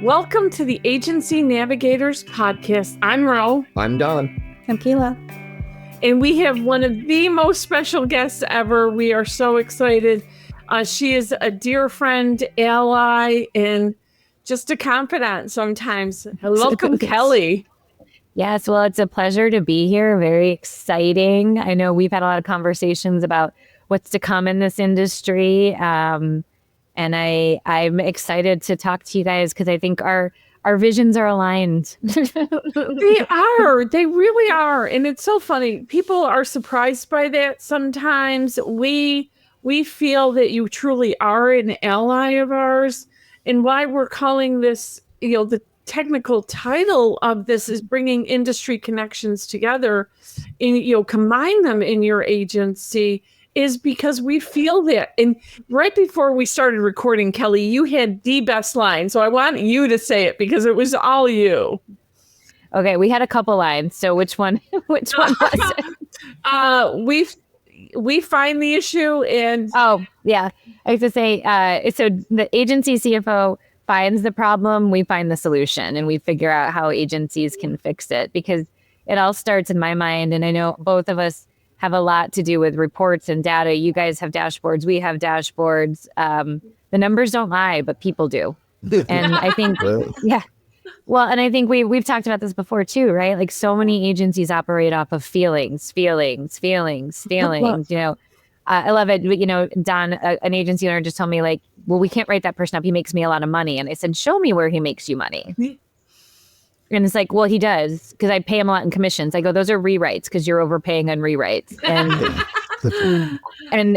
Welcome to the Agency Navigators podcast. I'm Ro. I'm Don. I'm Cayla. And we have one of the most special guests ever. We are so excited. She is a dear friend, ally, and just a confidant sometimes. Welcome, Kelly. Yes, well, it's a pleasure to be here. Very exciting. I know we've had a lot of conversations about what's to come in this industry. And I'm excited to talk to you guys because I think our visions are aligned. They are. They really are. And it's so funny. People are surprised by that sometimes. We feel that you truly are an ally of ours. And why we're calling this, the technical title of this is bringing industry connections together and, combine them in your agency, is because we feel that. And right before we started recording, Kelly, you had the best line. So I want you to say it because it was all you. Okay, we had a couple lines. So which one was it? We find the issue and... Oh, yeah. I have to say, so the agency CFO finds the problem, we find the solution, and we figure out how agencies can fix it, because it all starts in my mind. And I know both of us have a lot to do with reports and data. You guys have dashboards. We have dashboards. The numbers don't lie, but people do. And I think, yeah. Well, and I think we've talked about this before too, right? Like so many agencies operate off of feelings. I love it. Don, an agency owner just told me like, well, we can't write that person up. He makes me a lot of money. And I said, show me where he makes you money. And it's like, well, he does, because I pay him a lot in commissions. I go, those are rewrites because you're overpaying on rewrites. And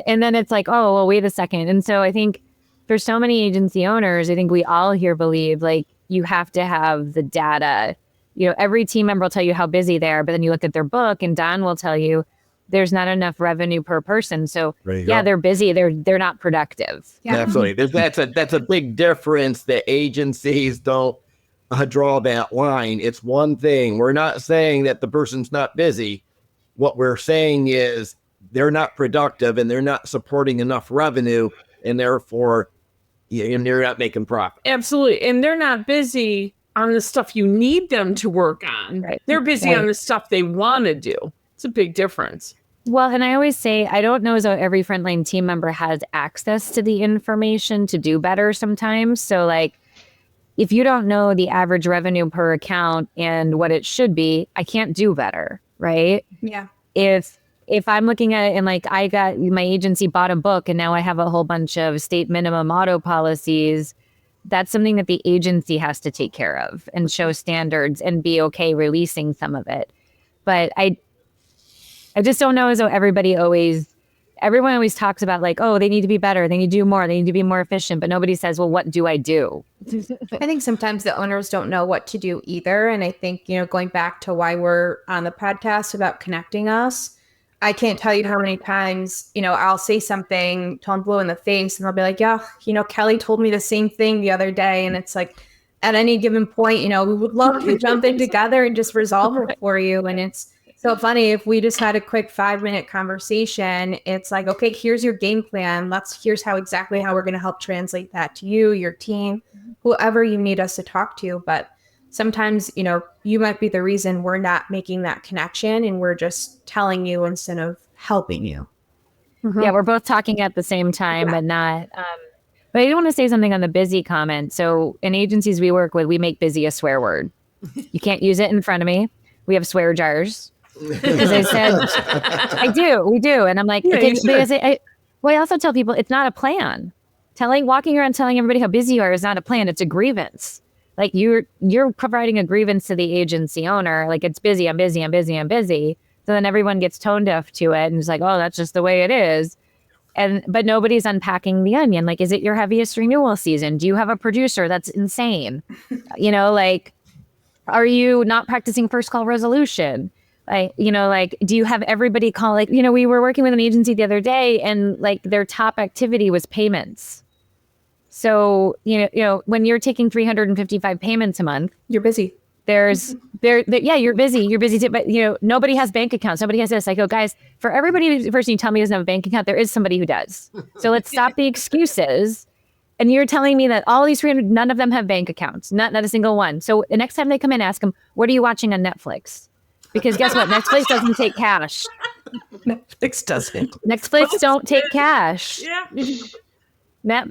and then it's like, oh, well, wait a second. And so I think for so many agency owners, I think we all here believe like you have to have the data. Every team member will tell you how busy they are, but then you look at their book and Don will tell you there's not enough revenue per person. So yeah, they're busy. They're not productive. Yeah. Absolutely. That's a big difference that agencies don't draw that line. It's one thing. We're not saying that the person's not busy. What we're saying is they're not productive and they're not supporting enough revenue, and therefore they're not making profit. Absolutely. And they're not busy on the stuff you need them to work on. Right. They're busy on the stuff they want to do. It's a big difference. Well, and I always say, I don't know as though every frontline team member has access to the information to do better sometimes. So like, if you don't know the average revenue per account and what it should be, I can't do better, right? Yeah. If I'm looking at it and like my agency bought a book and now I have a whole bunch of state minimum auto policies, that's something that the agency has to take care of and show standards and be okay releasing some of it. But I just don't know as though everyone always talks about like, oh, they need to be better. They need to do more. They need to be more efficient. But nobody says, well, what do I do? I think sometimes the owners don't know what to do either. And I think, going back to why we're on the podcast about connecting us, I can't tell you how many times, I'll say something till I'm blue in the face and they'll be like, yeah, Kelly told me the same thing the other day. And it's like, at any given point, we would love to jump in together and just resolve it for you. And it's so funny, if we just had a quick 5-minute conversation, it's like, okay, here's your game plan. Here's exactly how we're going to help translate that to you, your team, whoever you need us to talk to. But sometimes, you might be the reason we're not making that connection and we're just telling you instead of helping you. Mm-hmm. Yeah, we're both talking at the same time, but not. But I do want to say something on the busy comment. So in agencies we work with, we make busy a swear word. You can't use it in front of me. We have swear jars. Because I said, we do. And I'm like, because I also tell people it's not a plan. Walking around telling everybody how busy you are is not a plan. It's a grievance. Like you're providing a grievance to the agency owner. Like it's busy. I'm busy. So then everyone gets tone deaf to it. And it's like, oh, that's just the way it is. But nobody's unpacking the onion. Like, is it your heaviest renewal season? Do you have a producer that's insane? Are you not practicing first call resolution? Do you have everybody call? We were working with an agency the other day and their top activity was payments. So, when you're taking 355 payments a month, you're busy. You're busy. You're busy too, but nobody has bank accounts. Nobody has this. I go, guys, for every person you tell me doesn't have a bank account, there is somebody who does. So let's stop the excuses And you're telling me that all these 300, none of them have bank accounts, not a single one. So the next time they come in, ask them, what are you watching on Netflix? Because guess what? Netflix doesn't take cash. Netflix doesn't. Netflix don't take cash. Yeah.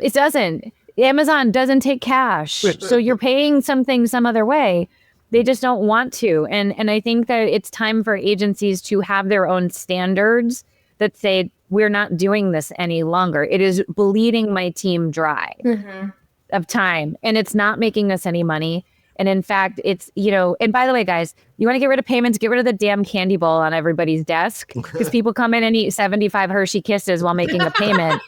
It doesn't. Amazon doesn't take cash. So you're paying something some other way. They just don't want to. And I think that it's time for agencies to have their own standards that say, we're not doing this any longer. It is bleeding my team dry of time. And it's not making us any money. And in fact, it's, and by the way, guys, you want to get rid of payments, get rid of the damn candy bowl on everybody's desk, because people come in and eat 75 Hershey Kisses while making a payment.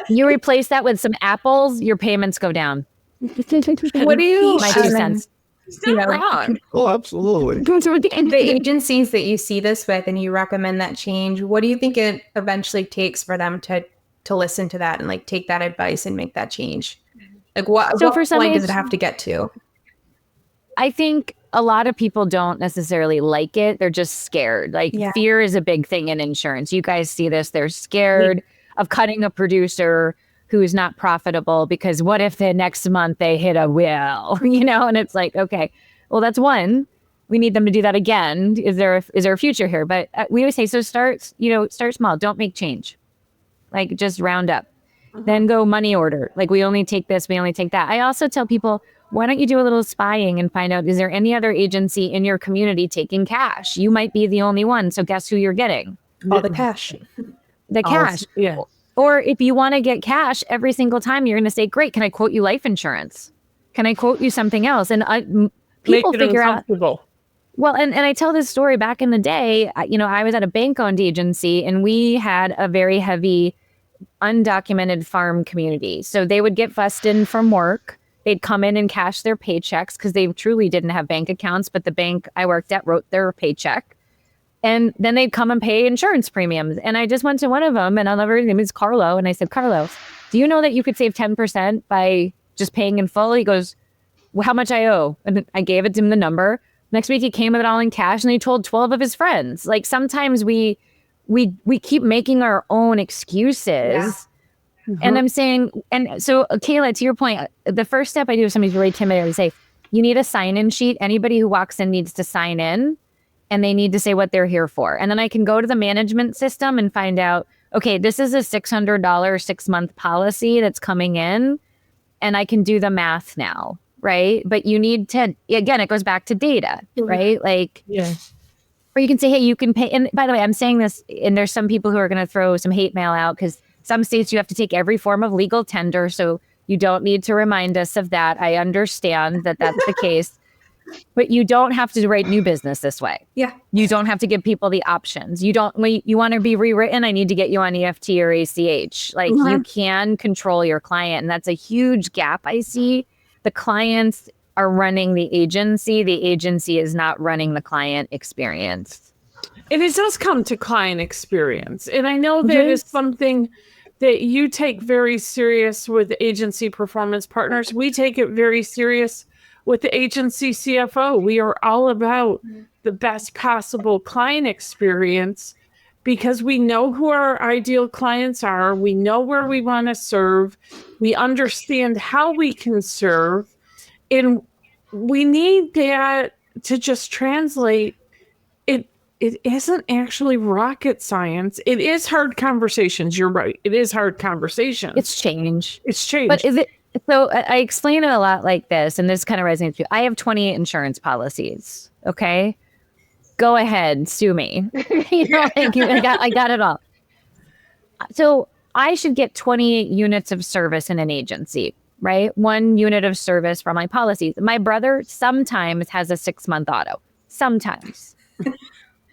You replace that with some apples, your payments go down. What do you? My 2 cents. It's not wrong. Oh, absolutely. The agencies that you see this with, and you recommend that change, what do you think it eventually takes for them to listen to that and like take that advice and make that change? Like what point does it have to get to? I think a lot of people don't necessarily like it. They're just scared. Like fear is a big thing in insurance. You guys see this. They're scared of cutting a producer who is not profitable because what if the next month they hit a will, and it's like, okay, well, that's one. We need them to do that again. Is there a future here? But we always say, so start small. Don't make change. Like just round up. Then go money order. Like we only take this, we only take that. I also tell people, why don't you do a little spying and find out, is there any other agency in your community taking cash? You might be the only one. So guess who you're getting? All the cash. The cash. Yeah. Or if you want to get cash every single time, you're going to say, great, can I quote you life insurance? Can I quote you something else? And people figure out. Well, and I tell this story back in the day, I was at a bank-owned agency and we had a very heavy undocumented farm community. So they would get fussed in from work. They'd come in and cash their paychecks because they truly didn't have bank accounts, but the bank I worked at wrote their paycheck. And then they'd come and pay insurance premiums. And I just went to one of them, and I'll never, his name is Carlo. And I said, Carlo, do you know that you could save 10% by just paying in full? He goes, well, how much I owe? And I gave him the number. Next week he came with it all in cash and he told 12 of his friends. Like sometimes we keep making our own excuses. Yeah. And I'm saying, and so Cayla, to your point, the first step I do if somebody's really timid, I would say, you need a sign-in sheet. Anybody who walks in needs to sign in and they need to say what they're here for. And then I can go to the management system and find out, okay, this is a $600 6-month policy that's coming in and I can do the math now, right? But you need to, again, it goes back to data, right? Like, or you can say, hey, you can pay. And by the way, I'm saying this, and there's some people who are going to throw some hate mail out because some states you have to take every form of legal tender. So you don't need to remind us of that. I understand that that's the case, but you don't have to write new business this way. Yeah. You don't have to give people the options. You don't, when you want to be rewritten, I need to get you on EFT or ACH. Like you can control your client. And that's a huge gap I see. The clients are running the agency is not running the client experience. And it does come to client experience. And I know that is something that you take very serious with agency performance partners. We take it very serious with the agency CFO. We are all about the best possible client experience because we know who our ideal clients are. We know where we want to serve. We understand how we can serve. And we need that to just translate. It isn't actually rocket science. It is hard conversations. You're right. It is hard conversations. It's change. It's change. But is it? So I explain it a lot like this, and this kind of resonates with you. I have 28 insurance policies. Okay, go ahead, sue me. I got it all. So I should get 28 units of service in an agency, right? 1 unit of service for my policies. My brother sometimes has a 6-month auto. Sometimes.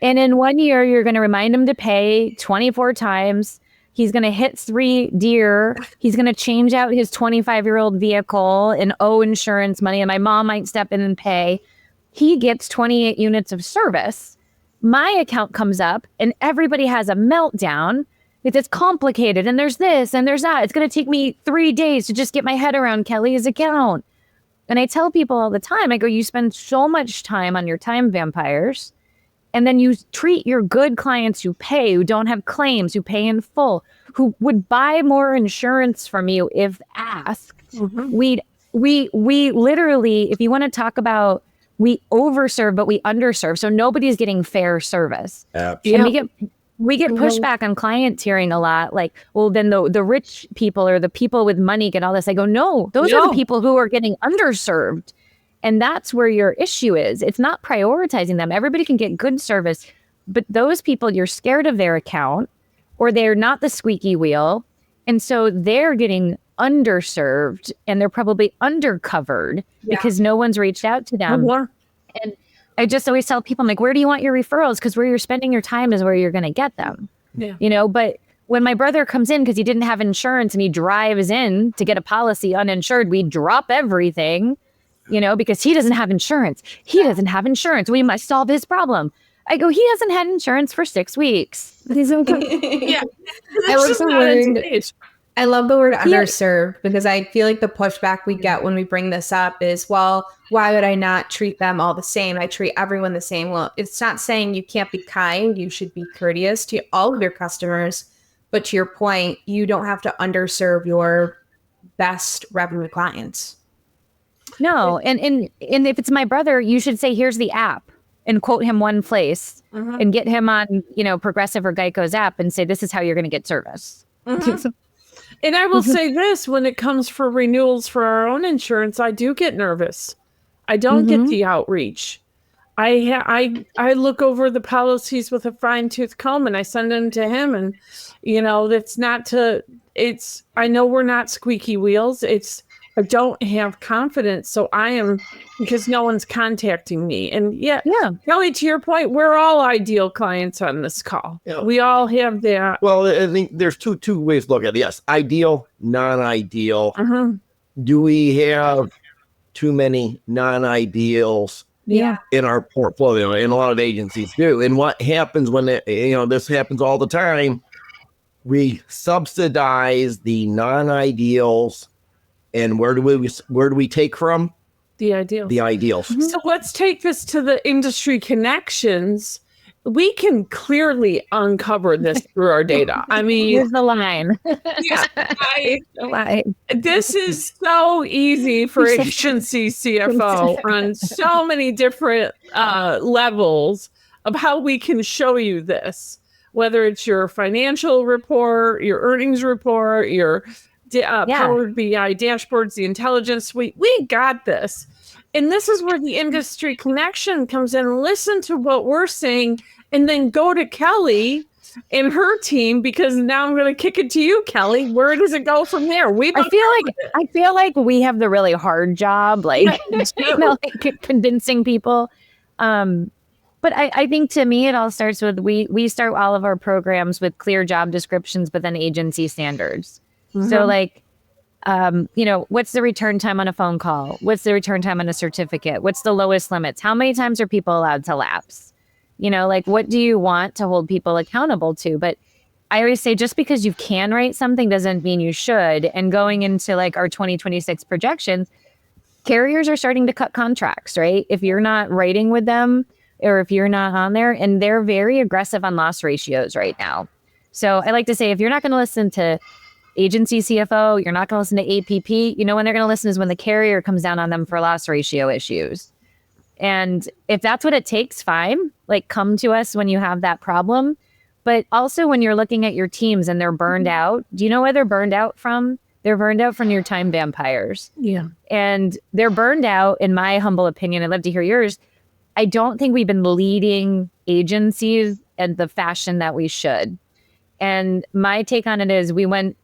And in 1 year, you're going to remind him to pay 24 times. He's going to hit 3 deer. He's going to change out his 25-year-old vehicle and owe insurance money. And my mom might step in and pay. He gets 28 units of service. My account comes up and everybody has a meltdown. It's complicated. And there's this and there's that. It's going to take me 3 days to just get my head around Kelly's account. And I tell people all the time, I go, you spend so much time on your time vampires. And then you treat your good clients who pay, who don't have claims, who pay in full, who would buy more insurance from you if asked. We literally, if you want to talk about, we overserve, but we underserve. So nobody's getting fair service. Absolutely. And we get pushback on client tiering a lot. Like, well, then the rich people or the people with money get all this. I go, no, those are the people who are getting underserved. And that's where your issue is. It's not prioritizing them. Everybody can get good service, but those people, you're scared of their account or they're not the squeaky wheel. And so they're getting underserved and they're probably undercovered because no one's reached out to them. And I just always tell people, I'm like, where do you want your referrals? Because where you're spending your time is where you're going to get them. You know, but when my brother comes in because he didn't have insurance and he drives in to get a policy uninsured, we drop everything. You know, because he doesn't have insurance. He doesn't have insurance. We must solve his problem. I go, he hasn't had insurance for 6 weeks. He's okay. I love the word underserved because I feel like the pushback we get when we bring this up is, well, why would I not treat them all the same? I treat everyone the same. Well, it's not saying you can't be kind. You should be courteous to all of your customers. But to your point, you don't have to underserve your best revenue clients. No, and if it's my brother, you should say, here's the app and quote him one place and get him on, you know, Progressive or Geico's app and say, this is how you're going to get service. And I will say this, when it comes for renewals for our own insurance, I do get nervous. I don't get the outreach. I look over the policies with a fine tooth comb and I send them to him, and, you know, I know we're not squeaky wheels. I don't have confidence. So because no one's contacting me. And Kelly, to your point, we're all ideal clients on this call. Yeah. We all have that. Well, I think there's two ways to look at it. Yes. Ideal, non-ideal. Do we have too many non-ideals in our portfolio? And a lot of agencies do. And what happens when this happens all the time, we subsidize the non-ideals. And where do we take from? The ideals. The ideals. So let's take this to the industry connections. We can clearly uncover this through our data. I mean, here's the line. This is so easy for agency CFO on so many different levels of how we can show you this, whether it's your financial report, your earnings report, your Power BI dashboards, the intelligence suite. We got this. And this is where the industry connection comes in. Listen to what we're saying and then go to Kelly and her team, because now I'm going to kick it to you, Kelly. Where does it go from there? I feel like we have the really hard job, like, convincing people. But I think, to me, it all starts with, we start all of our programs with clear job descriptions, but then agency standards. So like, what's the return time on a phone call? What's the return time on a certificate? What's the lowest limits? How many times are people allowed to lapse? Like, what do you want to hold people accountable to? But I always say, just because you can write something doesn't mean you should. And going into like our 2026 projections, carriers are starting to cut contracts, right? If you're not writing with them or if you're not on there, and they're very aggressive on loss ratios right now. So I like to say, if you're not going to listen to Agency CFO, you're not going to listen to APP. When they're going to listen is when the carrier comes down on them for loss ratio issues. And if that's what it takes, fine. Like, come to us when you have that problem. But also when you're looking at your teams and they're burned out, do you know where they're burned out from? They're burned out from your time vampires. Yeah. And they're burned out, in my humble opinion. I'd love to hear yours. I don't think we've been leading agencies in the fashion that we should. And my take on it is,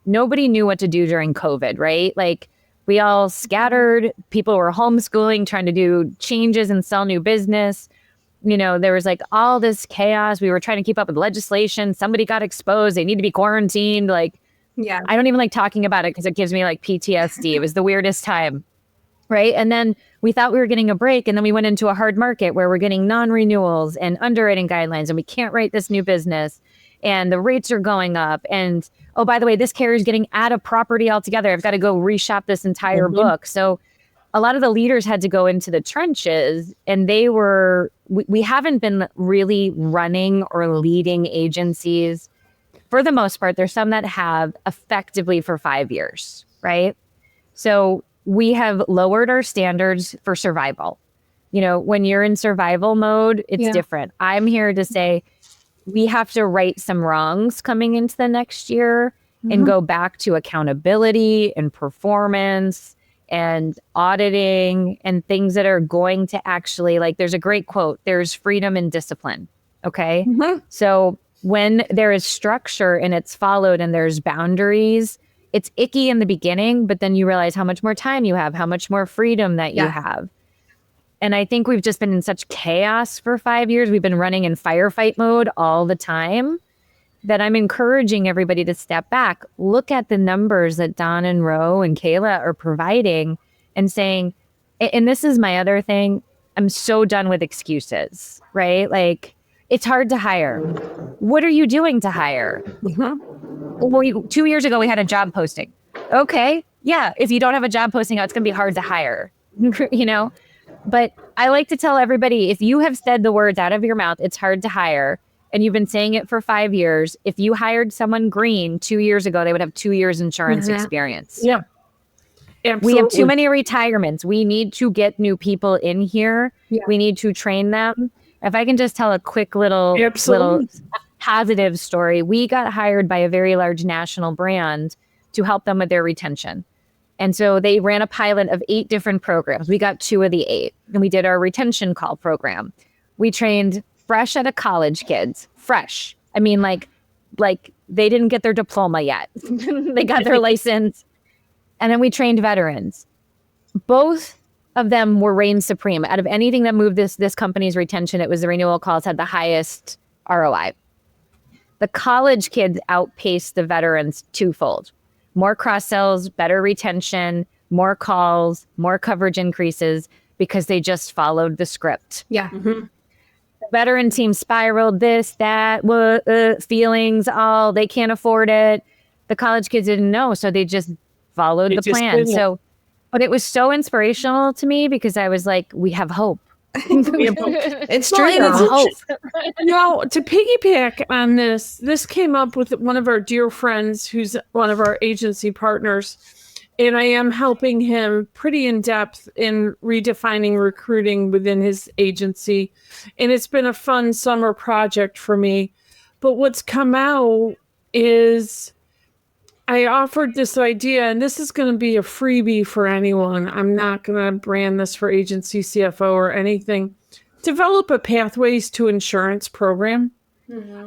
nobody knew what to do during COVID, right? Like, we all scattered, people were homeschooling, trying to do changes and sell new business. There was like all this chaos. We were trying to keep up with legislation. Somebody got exposed. They need to be quarantined. Like, I don't even like talking about it because it gives me like PTSD. It was the weirdest time. Right. And then we thought we were getting a break. And then we went into a hard market where we're getting non-renewals and underwriting guidelines, and we can't write this new business. And the rates are going up. And, oh, by the way, this carrier is getting out of property altogether. I've got to go reshop this entire book. So a lot of the leaders had to go into the trenches, and we haven't been really running or leading agencies. For the most part, there's some that have effectively for 5 years, right? So we have lowered our standards for survival. When you're in survival mode, it's different. I'm here to say we have to right some wrongs coming into the next year and go back to accountability and performance and auditing and things that are going to actually, like, there's a great quote, there's freedom in discipline. Okay. So when there is structure and it's followed and there's boundaries, it's icky in the beginning, but then you realize how much more time you have, how much more freedom that you have. And I think we've just been in such chaos for 5 years. We've been running in firefight mode all the time that I'm encouraging everybody to step back, look at the numbers that Don and Ro and Cayla are providing and saying, and this is my other thing, I'm so done with excuses, right? Like, it's hard to hire. What are you doing to hire? Well, 2 years ago, we had a job posting. Okay, yeah, if you don't have a job posting out, it's going to be hard to hire, But I like to tell everybody, if you have said the words out of your mouth, it's hard to hire, and you've been saying it for 5 years, if you hired someone green 2 years ago, they would have 2 years insurance experience. Yeah. Absolutely. We have too many retirements. We need to get new people in here. Yeah. We need to train them. If I can just tell a quick little positive story. We got hired by a very large national brand to help them with their retention. And so they ran a pilot of 8 different programs. We got 2 of the 8. And we did our retention call program. We trained fresh out of college kids. Fresh. I mean, like they didn't get their diploma yet. They got their license. And then we trained veterans. Both of them were reigned supreme. Out of anything that moved this company's retention, it was the renewal calls had the highest ROI. The college kids outpaced the veterans twofold. More cross-sells, better retention, more calls, more coverage increases because they just followed the script. Yeah. The veteran team spiraled this, that, feelings, they can't afford it. The college kids didn't know, so they just followed the plan. So, but it was so inspirational to me because I was like, we have hope. It's true. To piggyback on this came up with one of our dear friends who's one of our agency partners, and I am helping him pretty in depth in redefining recruiting within his agency, and it's been a fun summer project for me. But what's come out is I offered this idea, and this is going to be a freebie for anyone. I'm not going to brand this for Agency CFO or anything. Develop a Pathways to Insurance program.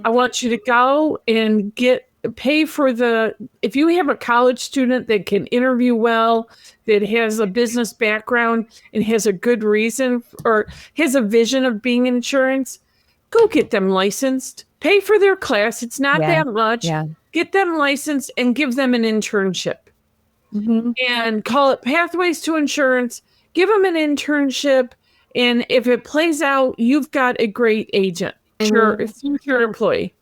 I want you to go and pay for if you have a college student that can interview well, that has a business background and has a good reason or has a vision of being in insurance, go get them licensed. Pay for their class. It's not that much. Yeah. Get them licensed and give them an internship. And call it Pathways to Insurance. Give them an internship. And if it plays out, you've got a great agent, future employee.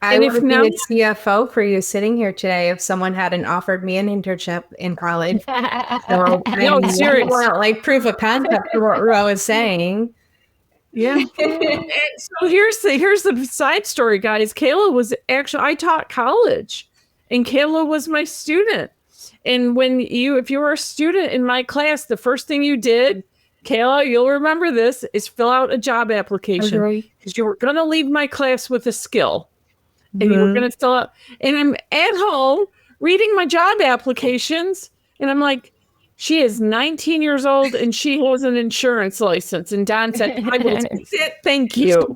I would be a CFO for you sitting here today if someone hadn't offered me an internship in college. So, serious. Like proof of concept for what Ro is saying. Yeah. So here's the side story, guys. Cayla was I taught college, and Cayla was my student. And if you were a student in my class, the first thing you did, Cayla, you'll remember this, is fill out a job application because you were going to leave my class with a skill, and you were going to fill out. And I'm at home reading my job applications, and I'm like, she is 19 years old and she has an insurance license. And Don said, I will fix it. Thank you.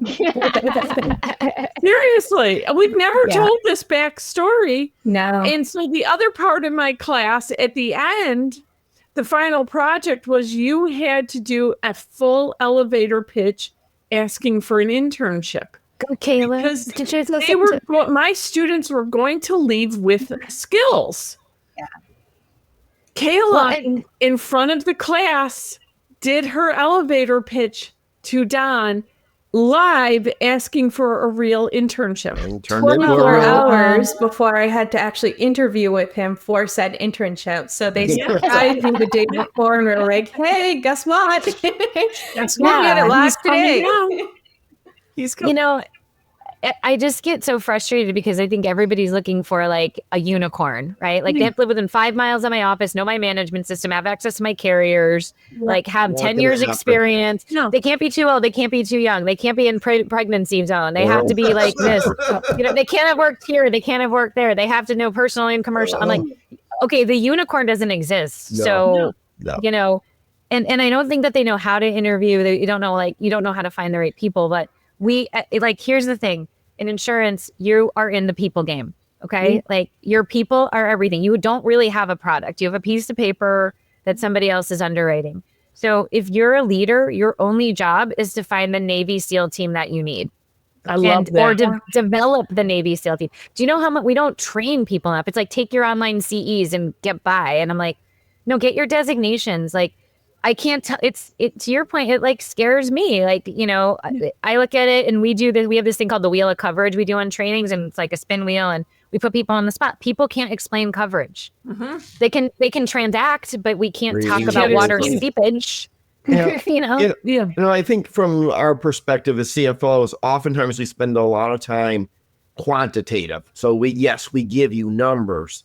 Seriously. We've never told this backstory. No. And so the other part of my class at the end, the final project was you had to do a full elevator pitch asking for an internship. Go, Cayla. Because my students were going to leave with skills. Yeah. Cayla, in front of the class, did her elevator pitch to Don, live asking for a real internship. And turned into a 24 real. hours before I had to actually interview with him for said internship. So they surprised me the day before and were like, hey, guess what? Guess We'll get it what? live He's coming today. down. He's coming. You know, I just get so frustrated because I think everybody's looking for like a unicorn, right? Like they have to live within 5 miles of my office, know my management system, have access to my carriers, like have Not 10 gonna years happen. experience. No. They can't be too old. They can't be too young. They can't be in pregnancy zone. They have to be like this. They can't have worked here. They can't have worked there. They have to know personal and commercial. I'm like, okay, the unicorn doesn't exist. No. So, No. and I don't think that they know how to interview. You don't know how to find the right people. But here's the thing. In insurance, you are in the people game. Okay. Like your people are everything. You don't really have a product. You have a piece of paper that somebody else is underwriting. So if you're a leader, your only job is to find the Navy SEAL team that you need. I love that. Or develop the Navy SEAL team. Do you know how much we don't train people enough? It's like take your online CEs and get by. And I'm like, no, get your designations. Like I can't tell. It to your point. It like scares me. Like I look at it and we do this. We have this thing called the wheel of coverage we do on trainings, and it's like a spin wheel, and we put people on the spot. People can't explain coverage. They can transact, but we can't talk about water seepage. Yeah. Yeah. I think from our perspective as CFOs, oftentimes we spend a lot of time quantitative. So we give you numbers,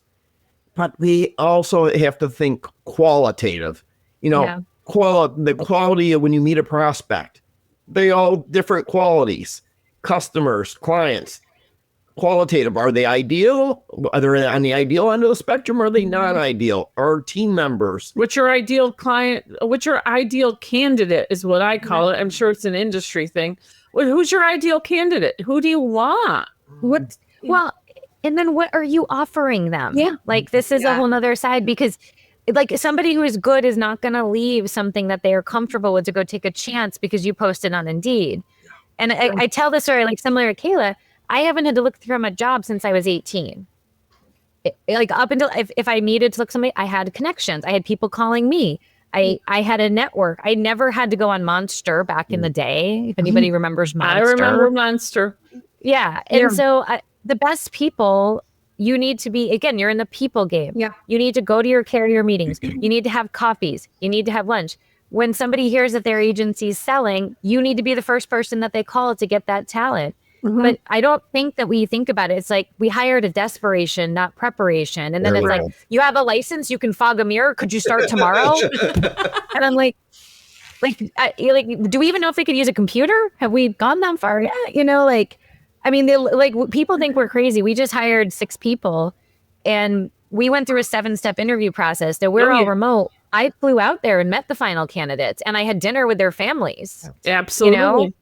but we also have to think qualitative. The quality of when you meet a prospect, they all different qualities, customers, clients, qualitative. Are they ideal? Are they on the ideal end of the spectrum? Or are they not ideal? Or team members? What's your ideal client? What's your ideal candidate is what I call it. I'm sure it's an industry thing. Who's your ideal candidate? Who do you want? Well, and then what are you offering them? Yeah. Like this is a whole nother side, because like somebody who is good is not going to leave something that they are comfortable with to go take a chance because you posted on Indeed. And I tell this story like similar to Cayla. I haven't had to look through a job since I was 18. Like up until if I needed to look somebody, I had connections. I had people calling me. I had a network. I never had to go on Monster back in the day. If anybody remembers Monster. I remember Monster. Yeah. And so the best people, you need to be, again, you're in the people game. Yeah. You need to go to your carrier meetings. You need to have coffees. You need to have lunch. When somebody hears that their agency is selling, you need to be the first person that they call to get that talent. But I don't think that we think about it. It's like we hired a desperation, not preparation. And then it's like, you have a license, you can fog a mirror. Could you start tomorrow? And I'm like, do we even know if they could use a computer? Have we gone that far? Yeah, I mean, people think we're crazy. We just hired 6 people and we went through a 7-step interview process. So we're all remote. I flew out there and met the final candidates and I had dinner with their families. Absolutely.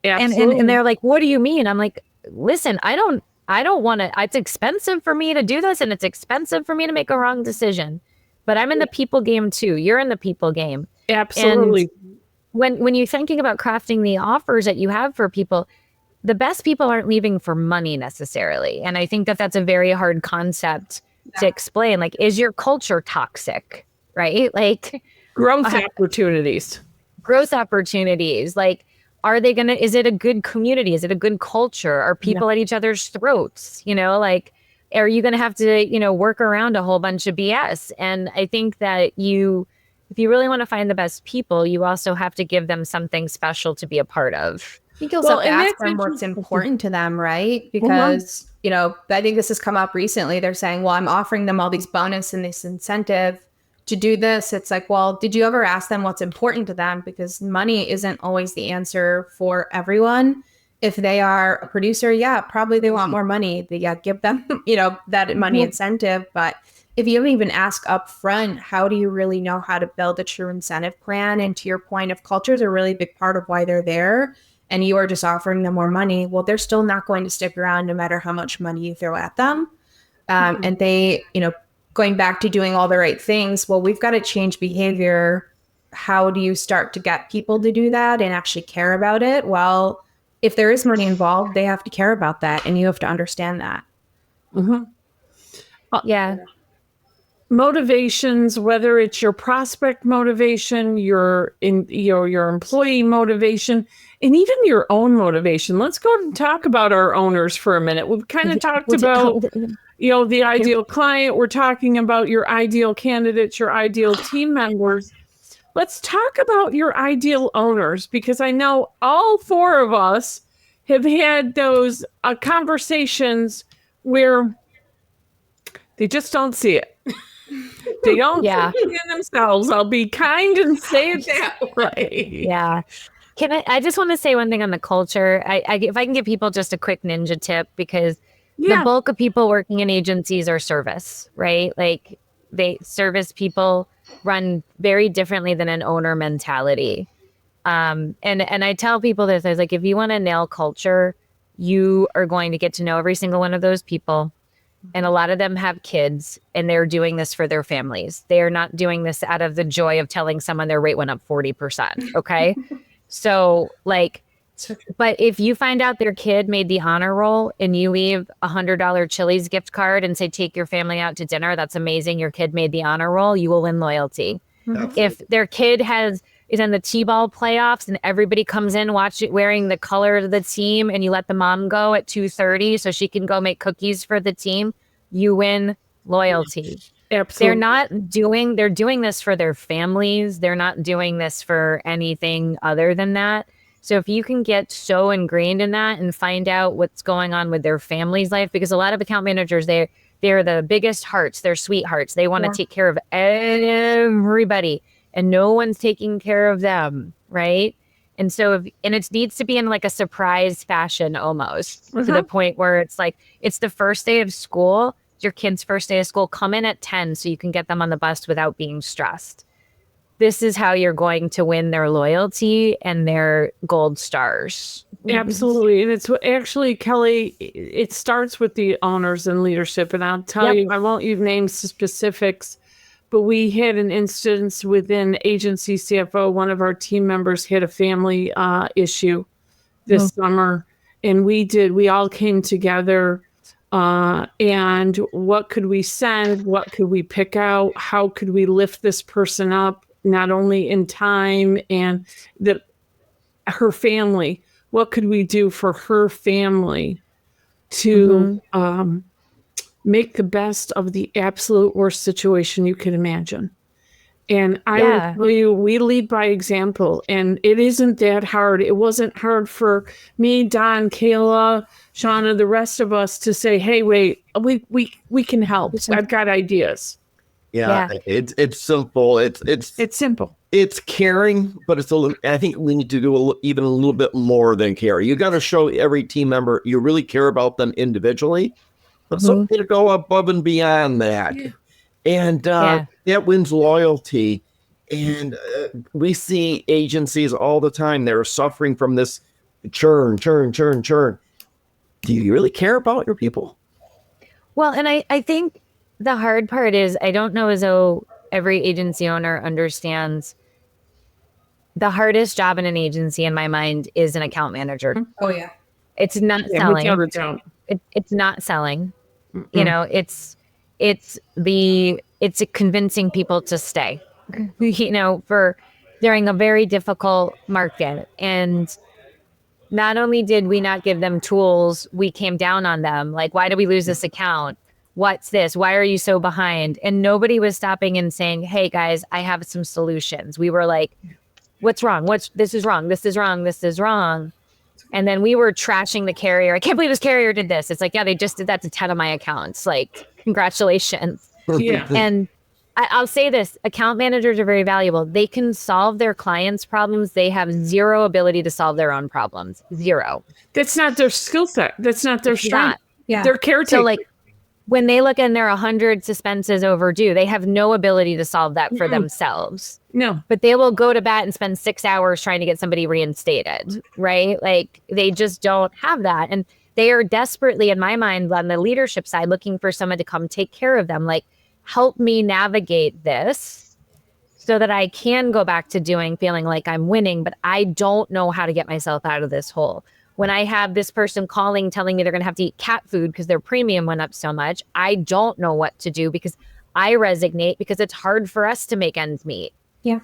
Absolutely. And they're like, what do you mean? I'm like, listen, I don't want to, it's expensive for me to do this and it's expensive for me to make a wrong decision, but I'm in the people game too. You're in the people game. Absolutely. And when you're thinking about crafting the offers that you have for people, the best people aren't leaving for money necessarily. And I think that that's a very hard concept to explain. Like, is your culture toxic? Right? Like growth opportunities. Like, is it a good community? Is it a good culture? Are people at each other's throats? Are you going to have to, work around a whole bunch of BS? And I think that if you really want to find the best people, you also have to give them something special to be a part of. I think you also have to ask them what's important to them, right? Because, I think this has come up recently. They're saying, well, I'm offering them all these bonus and this incentive to do this. It's like, well, did you ever ask them what's important to them? Because money isn't always the answer for everyone. If they are a producer, probably they want more money. Give them, that money incentive. But if you don't even ask up front, how do you really know how to build a true incentive plan? And to your point, if culture is a really big part of why they're there and you are just offering them more money, well, they're still not going to stick around no matter how much money you throw at them. And they, going back to doing all the right things, well, we've got to change behavior. How do you start to get people to do that and actually care about it? Well, if there is money involved, they have to care about that. And you have to understand that. Yeah. motivations, whether it's your prospect motivation, your employee motivation, and even your own motivation. Let's go and talk about our owners for a minute. We've kind of talked about, the ideal client. We're talking about your ideal candidates, your ideal team members. Let's talk about your ideal owners, because I know all four of us have had those conversations where they just don't see it. They don't see it in themselves. I'll be kind and say it that way. Yeah. I just want to say one thing on the culture. If I can give people just a quick ninja tip, because the bulk of people working in agencies are service, right? Like service people run very differently than an owner mentality. And I tell people this, I was like, if you want to nail culture, you are going to get to know every single one of those people. And a lot of them have kids, and they're doing this for their families. They are not doing this out of the joy of telling someone their rate went up 40%. Okay. So but if you find out their kid made the honor roll and you leave $100 Chili's gift card and say, take your family out to dinner, that's amazing. Your kid made the honor roll. You will win loyalty. Mm-hmm. If their kid is in the T-ball playoffs and everybody comes in wearing the color of the team, and you let the mom go at 2:30 so she can go make cookies for the team, you win loyalty. Absolutely. They're doing this for their families. They're not doing this for anything other than that. So if you can get so ingrained in that and find out what's going on with their family's life, because a lot of account managers, they're the biggest hearts, they're sweethearts. They want to take care of everybody, and no one's taking care of them, right? And so, it needs to be in like a surprise fashion almost, to the point where it's like, it's the first day of school, your kid's first day of school, come in at 10 so you can get them on the bus without being stressed. This is how you're going to win their loyalty and their gold stars. Absolutely. And it's actually, Kelly, it starts with the owners and leadership. And I'll tell you, I won't use names specifics, but we had an instance within Agency CFO. One of our team members had a family issue this summer, and we all came together. And what could we send? What could we pick out? How could we lift this person up, not only in time and her family? What could we do for her family to make the best of the absolute worst situation you could imagine? And I will tell you, we lead by example, and it isn't that hard. It wasn't hard for me, Don, Cayla, Shauna, the rest of us to say, hey, wait, we can help. I've got ideas. Yeah. It's simple. It's simple. It's caring, but I think we need to do even a little bit more than care. You got to show every team member you really care about them individually, but something to go above and beyond that. Yeah. And that wins loyalty. And we see agencies all the time. They're suffering from this churn. Do you really care about your people? Well, and I think the hard part is, I don't know as though every agency owner understands the hardest job in an agency, in my mind, is an account manager. Oh, yeah. It's not selling. It's not selling. Mm-hmm. You know, it's convincing people to stay, you know, during a very difficult market. And not only did we not give them tools, we came down on them. Like, why did we lose this account? What's this? Why are you so behind? And nobody was stopping and saying, hey guys, I have some solutions. We were like, what's wrong? This is wrong. This is wrong. This is wrong. And then we were trashing the carrier. I can't believe this carrier did this. It's like, yeah, they just did that to 10 of my accounts. Like, congratulations. Yeah. And I'll say this, account managers are very valuable. They can solve their clients' problems. They have zero ability to solve their own problems. Zero. That's not their skill set. That's not their strength. Yeah. They're caretaker. So like, when they look and they're 100 suspenses overdue, they have no ability to solve that for themselves. No. But they will go to bat and spend 6 hours trying to get somebody reinstated, right? Like, they just don't have that. And they are desperately, in my mind, on the leadership side, looking for someone to come take care of them. Like, help me navigate this so that I can go back to feeling like I'm winning, but I don't know how to get myself out of this hole. When I have this person calling, telling me they're going to have to eat cat food because their premium went up so much, I don't know what to do because I resignate because it's hard for us to make ends meet. Yeah.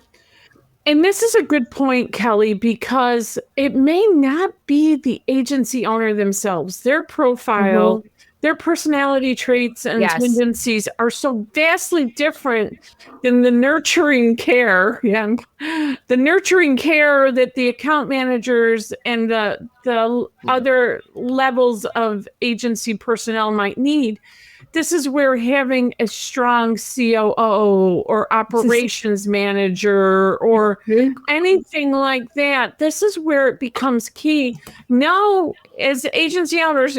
And this is a good point, Kelly, because it may not be the agency owner themselves. Their profile, their personality traits and tendencies are so vastly different than the nurturing care, the nurturing care that the account managers and the other levels of agency personnel might need. This is where having a strong COO or operations manager or anything like that, this is where it becomes key. Now, as agency owners,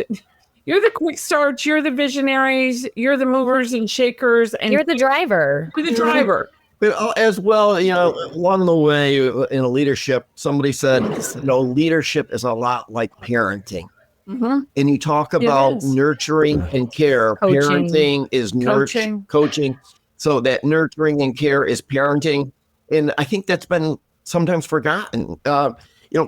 you're the quick starts, you're the visionaries, you're the movers and shakers, and you're the driver. You're the driver. But as well, along the way in leadership, somebody said, leadership is a lot like parenting. And you talk about nurturing and care. Coaching. Parenting is coaching. So that nurturing and care is parenting. And I think that's been sometimes forgotten.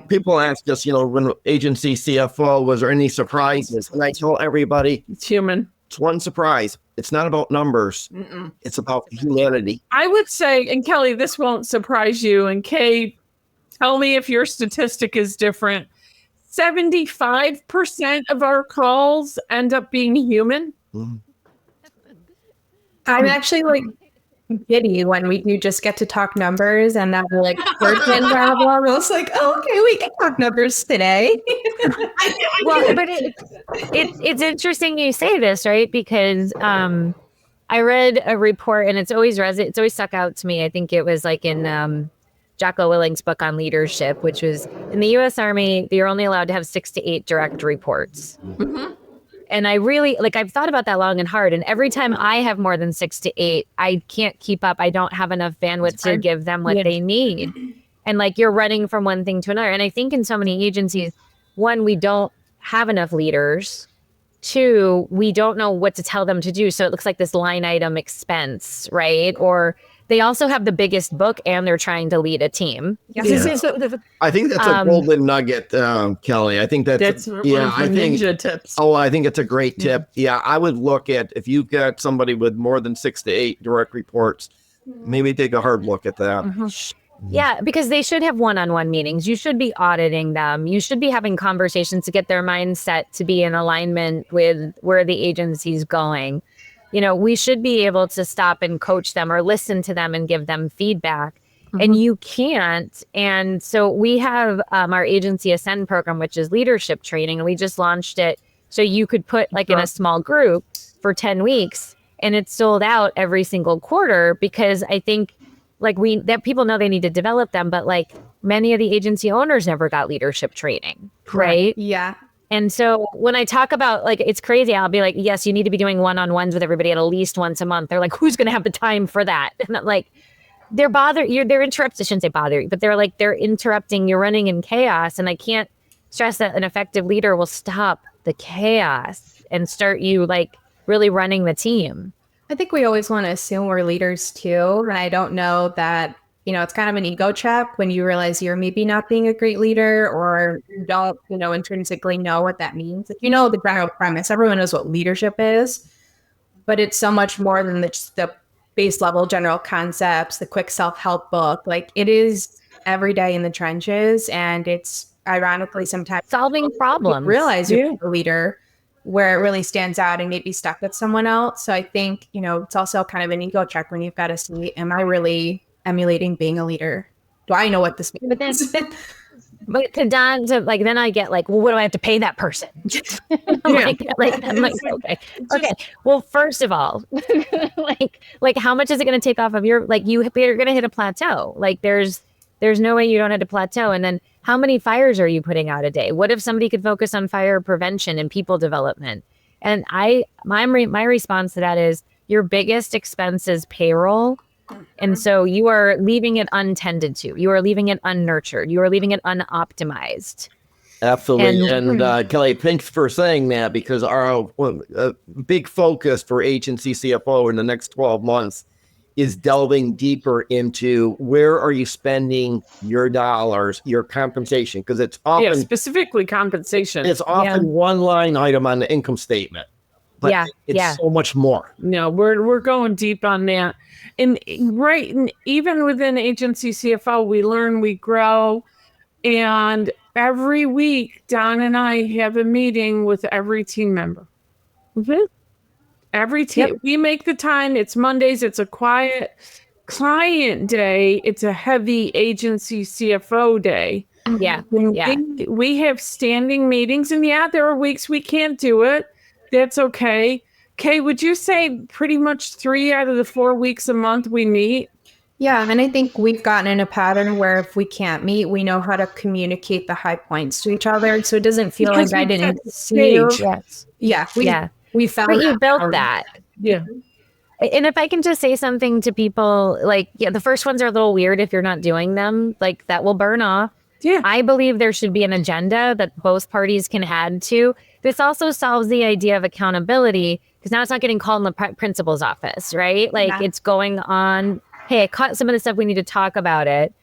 People ask us, when agency CFO, was there any surprises? And I tell everybody, it's human. It's one surprise. It's not about numbers. It's about humanity. I would say, and Kelly, this won't surprise you. And Kay, tell me if your statistic is different. 75% of our calls end up being human. I'm actually like giddy when we do just get to talk numbers and that like person problem. I was like, oh, okay, we can talk numbers today. Well, but it's interesting you say this, right? Because I read a report and it's always stuck out to me. I think it was like in Jocko Willink's book on leadership, which was in the U.S. Army, you're only allowed to have 6 to 8 direct reports. And I really, I've thought about that long and hard. And every time I have more than 6 to 8, I can't keep up. I don't have enough bandwidth to give them what they need. And you're running from one thing to another. And I think in so many agencies, 1, we don't have enough leaders. 2, we don't know what to tell them to do. So it looks like this line item expense, right? Or they also have the biggest book and they're trying to lead a team. I think that's a golden nugget, Kelly. I think that's ninja tips. Oh, I think it's a great tip. Yeah, I would look at, if you've got somebody with more than 6 to 8 direct reports, maybe take a hard look at that. Yeah, because they should have one-on-one meetings. You should be auditing them. You should be having conversations to get their mindset to be in alignment with where the agency's going. We should be able to stop and coach them or listen to them and give them feedback. And you can't. And so we have our Agency Ascend program, which is leadership training. And we just launched it. So you could put in a small group for 10 weeks and it's sold out every single quarter because I think that people know they need to develop them. But many of the agency owners never got leadership training. Right? Yeah. And so when I talk about it's crazy, I'll be like, yes, you need to be doing one-on-ones with everybody at least once a month. They're like, who's going to have the time for that? And they're interrupting. I shouldn't say bother you, but they're interrupting. You're running in chaos. And I can't stress that an effective leader will stop the chaos and start you really running the team. I think we always want to assume we're leaders too. And I don't know that, it's kind of an ego check when you realize you're maybe not being a great leader or you don't, intrinsically know what that means. The general premise, everyone knows what leadership is, but it's so much more than just the base level general concepts, the quick self-help book. It is every day in the trenches. And it's ironically sometimes solving problems. Realize you're a leader where it really stands out and maybe stuck with someone else. So I think, it's also kind of an ego check when you've got to see, am I really emulating being a leader? Do I know what this means? But then I get well, what do I have to pay that person? I'm okay. Well, first of all, how much is it going to take off of your, you're going to hit a plateau. There's no way you don't hit a plateau. And then how many fires are you putting out a day? What if somebody could focus on fire prevention and people development? And my response to that is your biggest expense is payroll. And so you are leaving it untended to. You are leaving it unnurtured. You are leaving it unoptimized. Absolutely. And Kelly, thanks for saying that, because our big focus for Agency CFO in the next 12 months is delving deeper into where are you spending your dollars, your compensation, because it's often specifically compensation. It's often one line item on the income statement. but Yeah, it's yeah. so much more. No, we're going deep on that. And even within Agency CFO, we learn, we grow. And every week, Don and I have a meeting with every team member. Every team, Yep. we make the time. It's Mondays. It's a quiet client day. It's a heavy agency CFO day. Yeah. And Yeah. we have standing meetings, and yeah, there are weeks we can't do it. That's okay. Kay, would you say pretty much 3 out of the 4 weeks a month we meet? Yeah, and I think we've gotten in a pattern where if we can't meet, we know how to communicate the high points to each other, so it doesn't feel Because like I we set didn't the see you. stage. Yes. Yeah, Yeah. we found But you built out. that. Yeah. And if I can just say something to people, like, yeah, the first ones are a little weird if you're not doing them, like that will burn off. Yeah. I believe there should be an agenda that both parties can add to. This also solves the idea of accountability because now it's not getting called in the principal's office, right? Like Yeah. it's going on. Hey, I caught some of the stuff. We need to talk about it.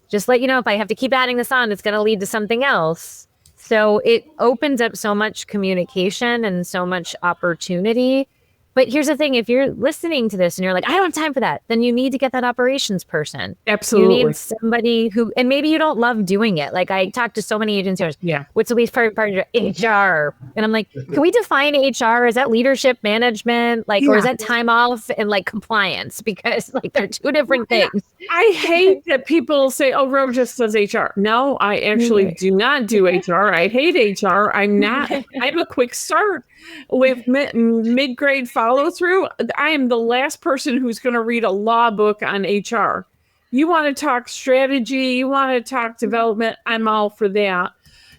Just let you know if I have to keep adding this on, it's going to lead to something else. So it opens up so much communication and so much opportunity. But here's the thing, if you're listening to this and you're like, I don't have time for that, then you need to get that operations person. Absolutely. You need somebody who, and maybe you don't love doing it. Like I talked to so many agencies. Yeah. What's the least part of HR? And I'm like, can we define HR? Is that leadership management? Like, or is that time off and like compliance? Because like they're two different things. I hate that people say, oh, Rome just does HR. No, I actually do not do HR. I hate HR. I'm a quick start with mid-grade follow through. I am the last person who's going to read a law book on HR. You want to talk strategy, you want to talk development, I'm all for that.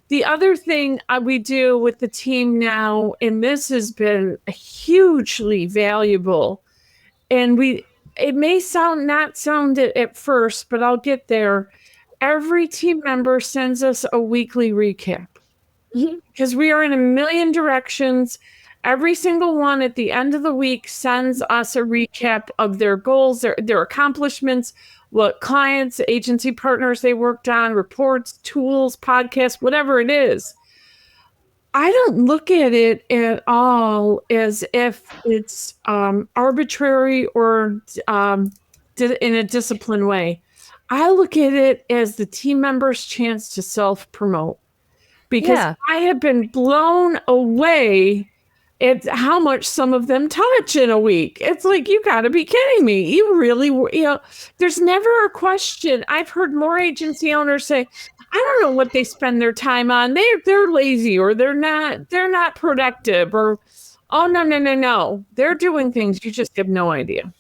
The other thing we do with the team now, and this has been hugely valuable, and it may not sound it at first, but I'll get there. Every team member sends us a weekly recap because we are in a million directions. Every single one at the end of the week sends us a recap of their goals, their accomplishments, what clients, agency partners they worked on, reports, tools, podcasts, whatever it is. I don't look at it at all as if it's arbitrary or in a disciplined way. I look at it as the team member's chance to self-promote because I have been blown away at how much some of them touch in a week. It's like, you got to be kidding me. You really, there's never a question. I've heard more agency owners say, I don't know what they spend their time on. They're lazy or they're not productive or, oh, no. They're doing things. You just have no idea.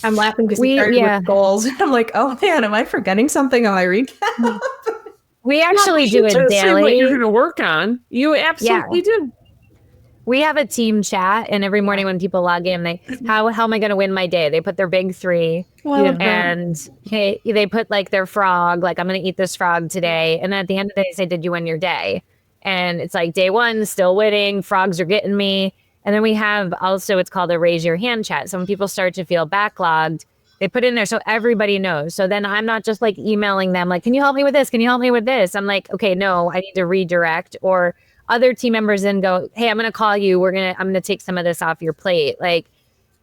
I'm laughing because we started with goals. I'm like, oh man, am I forgetting something on my recap? We actually do it daily. Say what you're going to work on. You absolutely do. We have a team chat, and every morning when people log in, how am I going to win my day? They put their big three, and they put like their frog, like I'm going to eat this frog today. And then at the end of the day, they say, did you win your day? And it's like day one, still winning, frogs are getting me. And then we have also, it's called a raise your hand chat. So when people start to feel backlogged, they put in there so everybody knows. So then I'm not just like emailing them, like, can you help me with this? Can you help me with this? I'm like, okay, no, I need to redirect. Or other team members then go, hey, I'm going to call you. I'm going to take some of this off your plate. Like,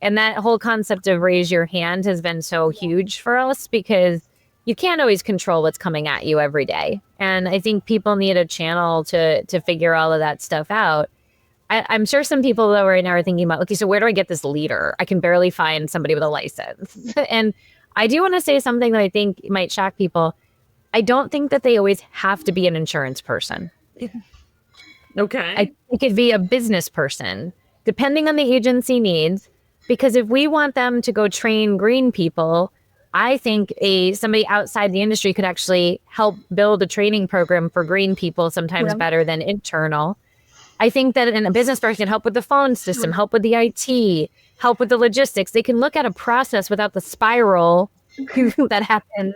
and that whole concept of raise your hand has been so huge for us because you can't always control what's coming at you every day. And I think people need a channel to figure all of that stuff out. I'm sure some people though right now are thinking about, okay, so where do I get this leader? I can barely find somebody with a license. And I do want to say something that I think might shock people. I don't think that they always have to be an insurance person. Okay. I think it could be a business person, depending on the agency needs. Because if we want them to go train green people, I think somebody outside the industry could actually help build a training program for green people, sometimes better than internal. I think that a business person can help with the phone system, help with the IT, help with the logistics. They can look at a process without the spiral that happens.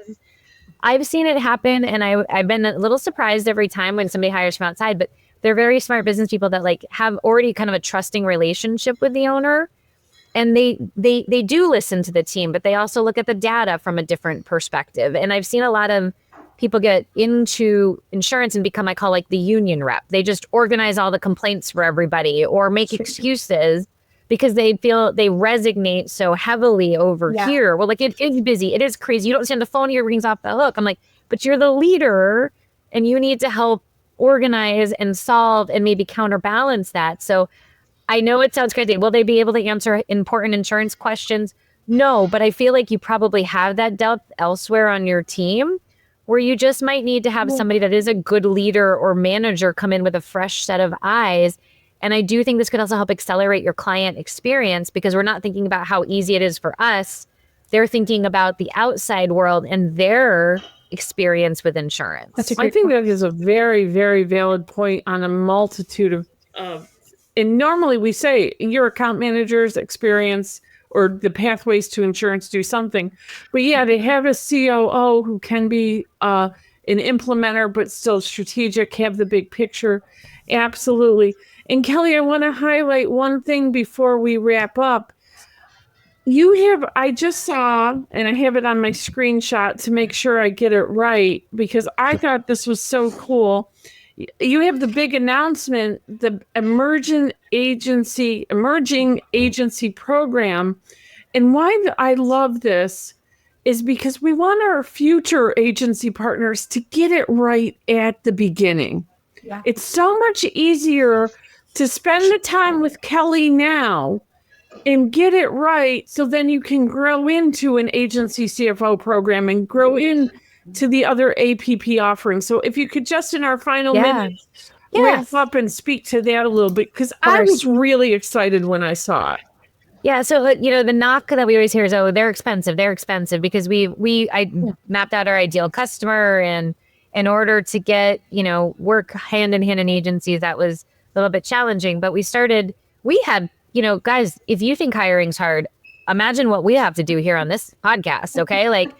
I've seen it happen, and I've been a little surprised every time when somebody hires from outside, but they're very smart business people that like have already kind of a trusting relationship with the owner. And they do listen to the team, but they also look at the data from a different perspective. And I've seen a lot of people get into insurance and become, I call like the union rep. They just organize all the complaints for everybody or make excuses. because they feel they resonate so heavily over Yeah. here. Well, like, it is busy. It is crazy. You don't send the phone, your rings off the hook. I'm like, but you're the leader and you need to help organize and solve and maybe counterbalance that. So I know it sounds crazy. Will they be able to answer important insurance questions? No, but I feel like you probably have that depth elsewhere on your team where you just might need to have somebody that is a good leader or manager come in with a fresh set of eyes. And I do think this could also help accelerate your client experience because we're not thinking about how easy it is for us. They're thinking about the outside world and their experience with insurance. I think that is a very, very valid point on a multitude of and normally we say your account manager's experience or the pathways to insurance do something. But yeah, they have a COO who can be an implementer, but still strategic, have the big picture. Absolutely. And Kelly, I want to highlight one thing before we wrap up. I just saw, and I have it on my screenshot to make sure I get it right, because I thought this was so cool. You have the big announcement, the emerging agency program. And why I love this is because we want our future agency partners to get it right at the beginning. Yeah. It's so much easier to spend the time with Kelly now and get it right, so then you can grow into an agency CFO program and grow into the other APP offerings. So if you could just in our final minutes wrap up and speak to that a little bit, because I was really excited when I saw it. Yeah, so the knock that we always hear is, oh, they're expensive because I mapped out our ideal customer, and in order to get work hand in hand in agencies, that was a little bit challenging. But we had guys, if you think hiring's hard, imagine what we have to do here on this podcast. Okay, like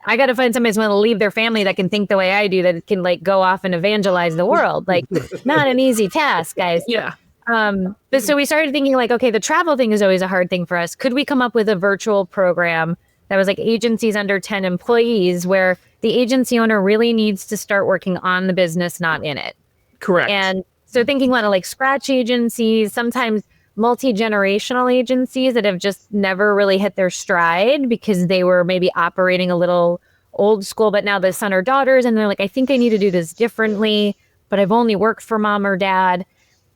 I got to find somebody who's going to leave their family that can think the way I do, that can go off and evangelize the world. Like, not an easy task, guys. Yeah. But so we started thinking okay, the travel thing is always a hard thing for us. Could we come up with a virtual program that was like agencies under 10 employees where the agency owner really needs to start working on the business, not in it? Correct. And so thinking a lot of scratch agencies, sometimes multi-generational agencies that have just never really hit their stride because they were maybe operating a little old school, but now the son or daughters, and they're like, I think I need to do this differently, but I've only worked for mom or dad.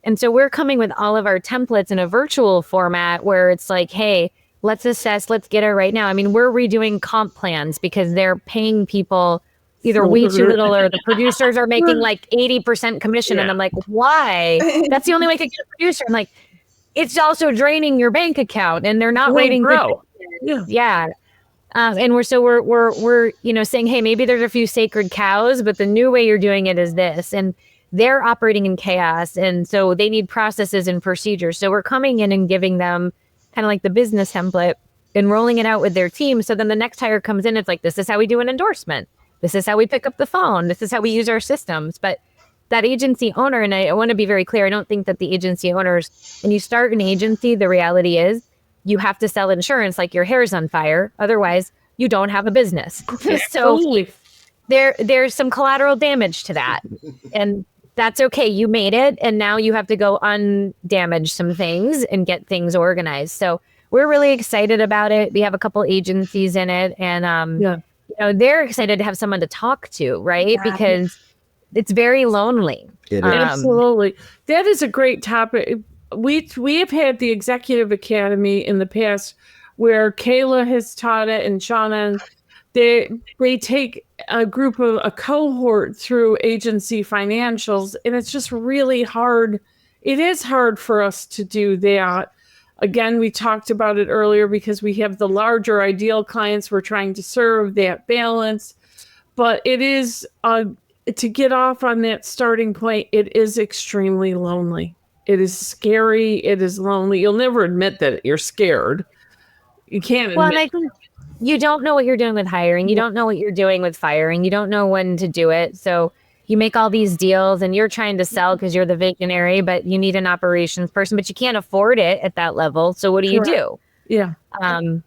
And so we're coming with all of our templates in a virtual format where it's like, hey, let's assess, let's get it right now. I mean, we're redoing comp plans because they're paying people either way too little or the producers are making 80% commission. Yeah. And I'm like, why? That's the only way I could get a producer. I'm like, it's also draining your bank account and they're not waiting. Yeah. And we're saying, hey, maybe there's a few sacred cows, but the new way you're doing it is this. And they're operating in chaos. And so they need processes and procedures. So we're coming in and giving them kind of like the business template and rolling it out with their team. So then the next hire comes in, it's like, this is how we do an endorsement. This is how we pick up the phone. This is how we use our systems. But that agency owner, and I want to be very clear, I don't think that the agency owners, when you start an agency, the reality is you have to sell insurance like your hair's on fire. Otherwise, you don't have a business. So there's some collateral damage to that. And that's okay. You made it. And now you have to go undamage some things and get things organized. So we're really excited about it. We have a couple agencies in it. And they're excited to have someone to talk to, right? Yeah. Because it's very lonely. Absolutely. That is a great topic. We have had the Executive Academy in the past where Cayla has taught it and Shauna. They take a cohort through agency financials, and it's just really hard. It is hard for us to do that. Again, we talked about it earlier because we have the larger ideal clients we're trying to serve, that balance. But it is, to get off on that starting point, it is extremely lonely. It is scary. It is lonely. You'll never admit that you're scared. You can't admit. Well, and I think you don't know what you're doing with hiring. You don't know what you're doing with firing. You don't know when to do it. So you make all these deals and you're trying to sell because you're the visionary, but you need an operations person, but you can't afford it at that level. So what do you do? Yeah.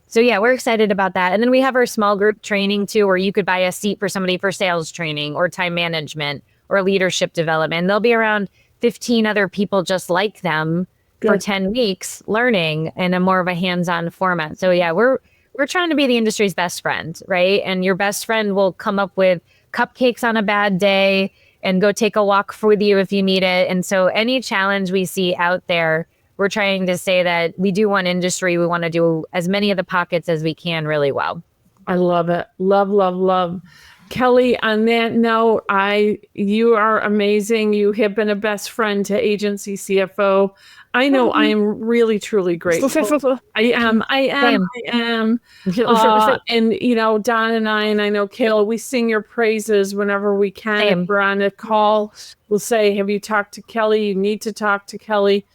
So we're excited about that. And then we have our small group training too, where you could buy a seat for somebody for sales training or time management or leadership development. There'll be around 15 other people just like them for Good. 10 weeks learning in a more of a hands-on format. So yeah, we're trying to be the industry's best friend, right? And your best friend will come up with cupcakes on a bad day and go take a walk with you if you need it. And so any challenge we see out there, we're trying to say that we do want industry. We want to do as many of the pockets as we can really well. I love it. Love, love, love. Kelly, on that note, you are amazing. You have been a best friend to Agency CFO. I know I am really, truly grateful. I am. And, Don and I know Cayla, we sing your praises whenever we can. Same. If we're on a call, we'll say, have you talked to Kelly? You need to talk to Kelly.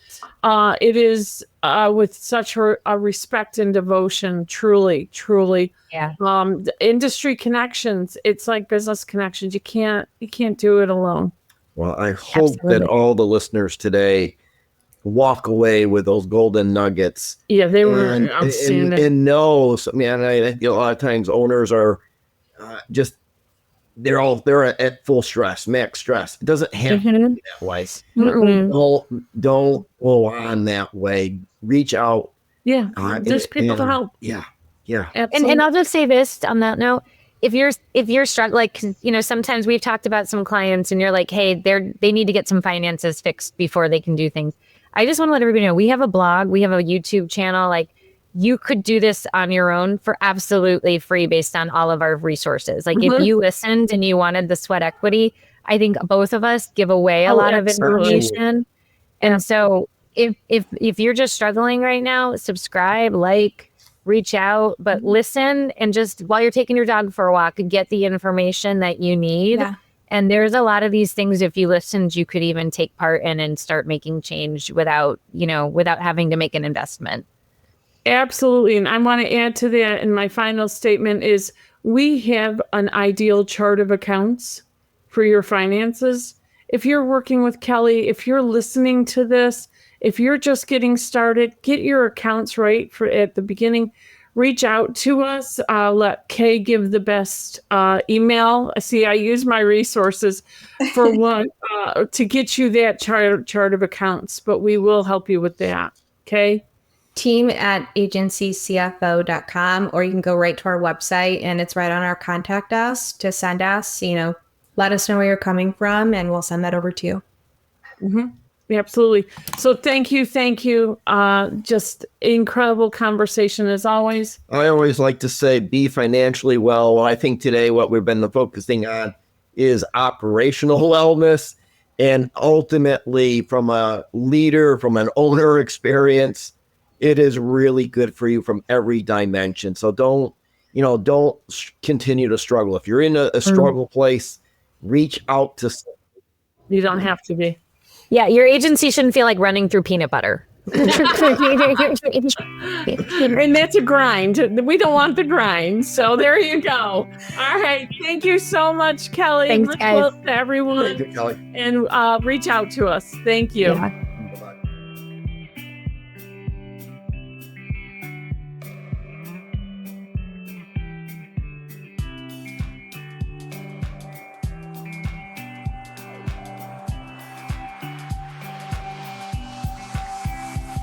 It is with such a respect and devotion, truly, truly. Yeah. The industry connections, it's like business connections. You can't do it alone. Well, I hope Absolutely. that all the listeners today walk away with those golden nuggets. Yeah, they were outstanding. And know, man, a lot of times owners are just they're at full stress, max stress. It doesn't have to be that way. Don't go on that way. Reach out. Yeah, there's people to help. Yeah. And I'll just say this on that note. If you're struggling, like, sometimes we've talked about some clients and you're like, hey, they need to get some finances fixed before they can do things. I just want to let everybody know we have a blog, we have a YouTube channel. Like, you could do this on your own for absolutely free based on all of our resources. Like, if you listened and you wanted the sweat equity, I think both of us give away a lot of information. And so if you're just struggling right now, subscribe, reach out, but listen, and just while you're taking your dog for a walk, get the information that you need. Yeah. And there's a lot of these things, if you listened, you could even take part in and start making change without having to make an investment. Absolutely. And I want to add to that, and my final statement is we have an ideal chart of accounts for your finances. If you're working with Kelly, if you're listening to this, if you're just getting started, get your accounts right at the beginning. Reach out to us. Let Kay give the best email. See, I use my resources for one to get you that chart of accounts, but we will help you with that. Okay. team@agencycfo.com, or you can go right to our website and it's right on our contact us to send us, let us know where you're coming from and we'll send that over to you. Mm-hmm. Absolutely. So thank you. Just incredible conversation as always. I always like to say be financially well. I think today what we've been focusing on is operational wellness, and ultimately from a leader, from an owner experience, it is really good for you from every dimension. So don't continue to struggle. If you're in a struggle place, reach out to. You don't have to be. Yeah, your agency shouldn't feel like running through peanut butter. And that's a grind. We don't want the grind. So there you go. All right. Thank you so much, Kelly. Thanks, Much guys. love to everyone. Thank you, Kelly. And reach out to us. Thank you. Yeah.